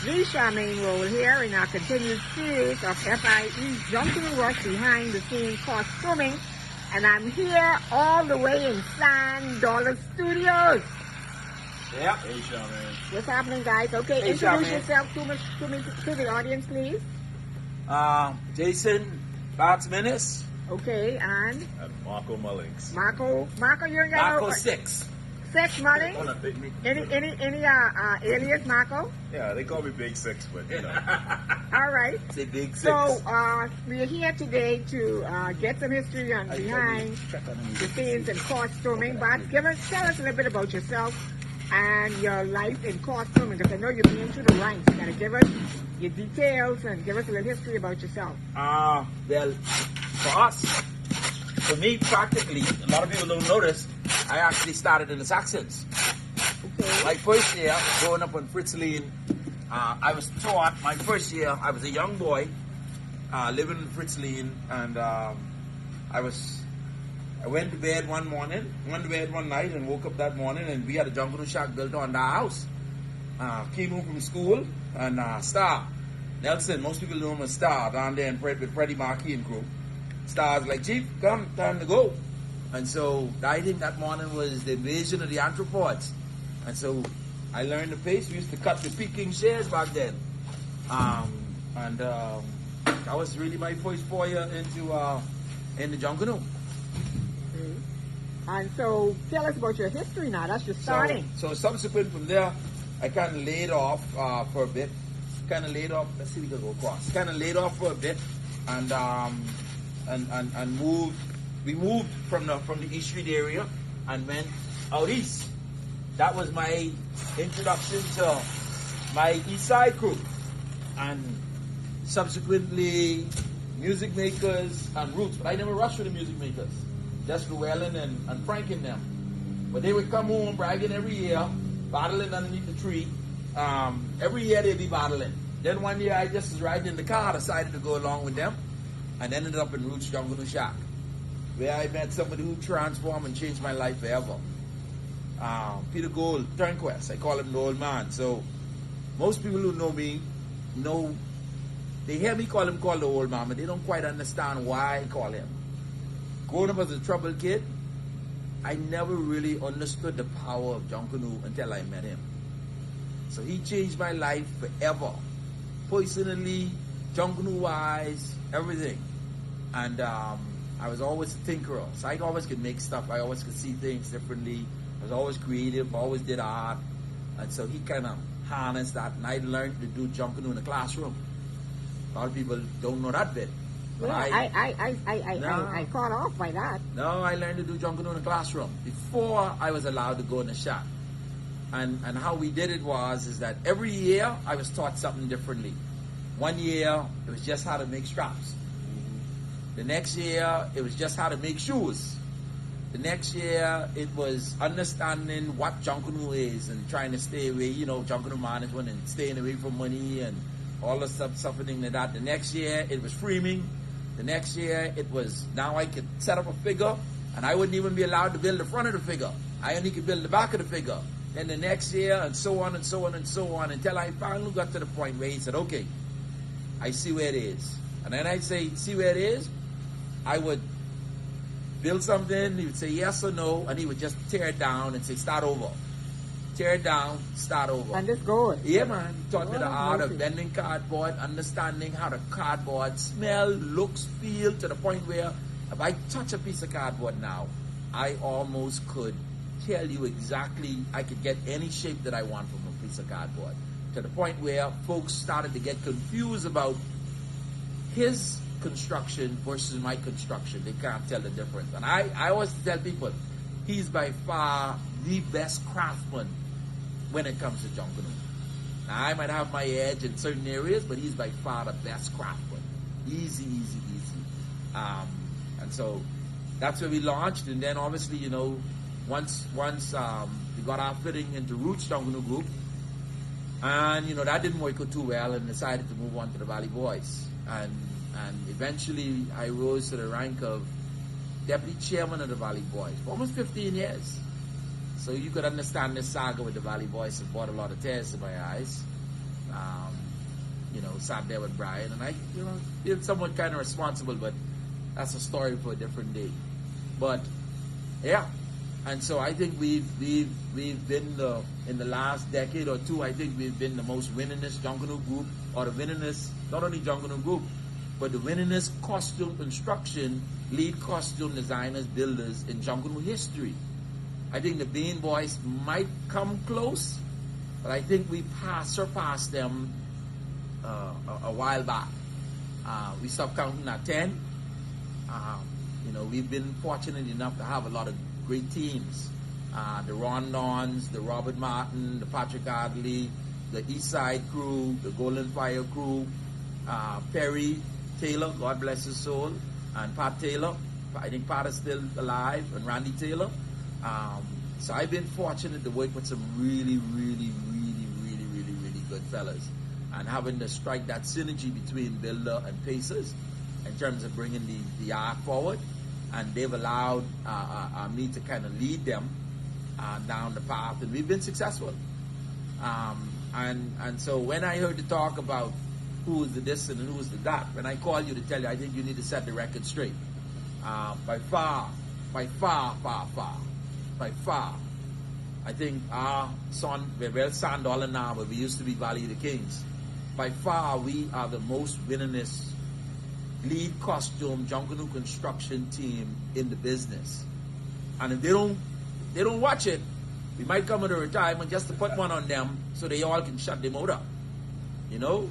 the Charmaine role here in our continued series of F.I.E Junkanoo Rush behind the scenes costuming. And I'm here all the way in Sand Dollar Studios. Yep. Hey, Charmaine. What's happening, guys? Okay, Hey, introduce Charmaine. yourself to the audience, please. Jason Bats Menace. Okay, and Marco Mullings. Marco, you're gonna Marco 6. Six Mullings. Hold on, Any alias, Marco? Yeah, they call me Big Six, but you know. All right. Say Big 6. So we're here today to get some history on behind the scenes and costuming. But tell us a little bit about yourself and your life in costuming, because I know you've been through the ranks. You gotta give us your details and give us a little history about yourself. Well, for us, for me, practically, a lot of people don't notice, I actually started in the Saxons. Okay. My first year, growing up on Fritz Lane, I was taught, my first year, I was a young boy, living in Fritz Lane, and I went to bed one night and woke up that morning, and we had a Junkanoo shack built on our house. Came home from school, and Star, Nelson, most people know him as Star, down there in with Freddie Markey and crew. Star's like, Chief, come, time to go. And so I think that morning was the invasion of the anthropods. And so I learned the pace. We used to cut the Peking shares back then. That was really my first foray in the Junkanoo. Okay. And so tell us about your history now. That's just starting. So subsequent from there, I kind of laid off for a bit. Let's see if we can go across. Kind of laid off for a bit, and moved. We moved from the East Street area and went out east. That was my introduction to my East Side crew, and subsequently music makers and roots. But I never rushed with the music makers, just Llewellyn and Frank and them. But they would come home bragging every year, battling underneath the tree. Every year they'd be battling. Then one year I just was riding in the car, decided to go along with them, and ended up in Roots Junkanoo Shack, where I met somebody who transformed and changed my life forever. Peter Gold, Turnquest, I call him the old man. So most people who know me know, they hear me call him the old man, but they don't quite understand why I call him. Growing up as a troubled kid, I never really understood the power of Junkanoo until I met him. So he changed my life forever. Personally, Junkanoo-wise, everything. And I was always a tinkerer. So I always could make stuff. I always could see things differently. I was always creative, always did art. And so he kind of harnessed that. And I learned to do Junkanoo in the classroom. A lot of people don't know that bit. But I caught off by that. No, I learned to do Junkanoo in the classroom before I was allowed to go in the shop. And how we did it is that every year I was taught something differently. One year it was just how to make straps. The next year it was just how to make shoes. The next year it was understanding what Junkanoo is and trying to stay away, Junkanoo management and staying away from money and all the stuff like that. The next year it was framing. The next year it was, now I could set up a figure and I wouldn't even be allowed to build the front of the figure. I only could build the back of the figure. Then the next year, and so on and so on and so on, until I finally got to the point where he said, okay, I see where it is. And then I'd say, see where it is? I would build something, he would say yes or no, and he would just tear it down and say, start over. Tear it down, start over. And just go. Yeah, man. He taught me the art of bending cardboard, understanding how the cardboard smell, looks, feel, to the point where if I touch a piece of cardboard now, I almost could tell you exactly, I could get any shape that I want from a piece of cardboard. To the point where folks started to get confused about his construction versus my construction. They can't tell the difference. And I always tell people, he's by far the best craftsman when it comes to Junkanoo. Now, I might have my edge in certain areas, but he's by far the best craftsman. Easy. And so that's where we launched. And then obviously, once we got our fitting into Roots Junkanoo Group, and that didn't work out too well, and decided to move on to the Valley Boys. And eventually I rose to the rank of deputy chairman of the Valley Boys for almost 15 years. So you could understand this saga with the Valley Boys. It brought a lot of tears to my eyes. You know, sat there with Brian, and I, you know, feel somewhat kind of responsible, but that's a story for a different day. But yeah, and so I think we've been in the last decade or two, I think we've been the most winningest Junkanoo group, or the winningest, not only Junkanoo group, but the winningest costume construction, lead costume designers, builders in Junkanoo history. I think the Bean Boys might come close, but I think we surpassed them a while back. We stopped counting at 10. You know, we've been fortunate enough to have a lot of great teams. The Rondons, the Robert Martin, the Patrick Adley, the East Side crew, the Golden Fire crew, Perry Taylor, God bless his soul, and Pat Taylor. I think Pat is still alive, and Randy Taylor. So I've been fortunate to work with some really good fellas, and having to strike that synergy between builder and pacers in terms of bringing the art forward, and they've allowed me to kind of lead them down the path, and we've been successful. And so when I heard the talk about who is the this and who is the that, when I called you to tell you, I think you need to set the record straight. By far, I think our son, we're well Sandola now, but we used to be Valley of the Kings. By far, we are the most winningest lead costume Junkanoo construction team in the business. And if they don't watch it, we might come into retirement just to put one on them so they all can shut their mouth up. You know?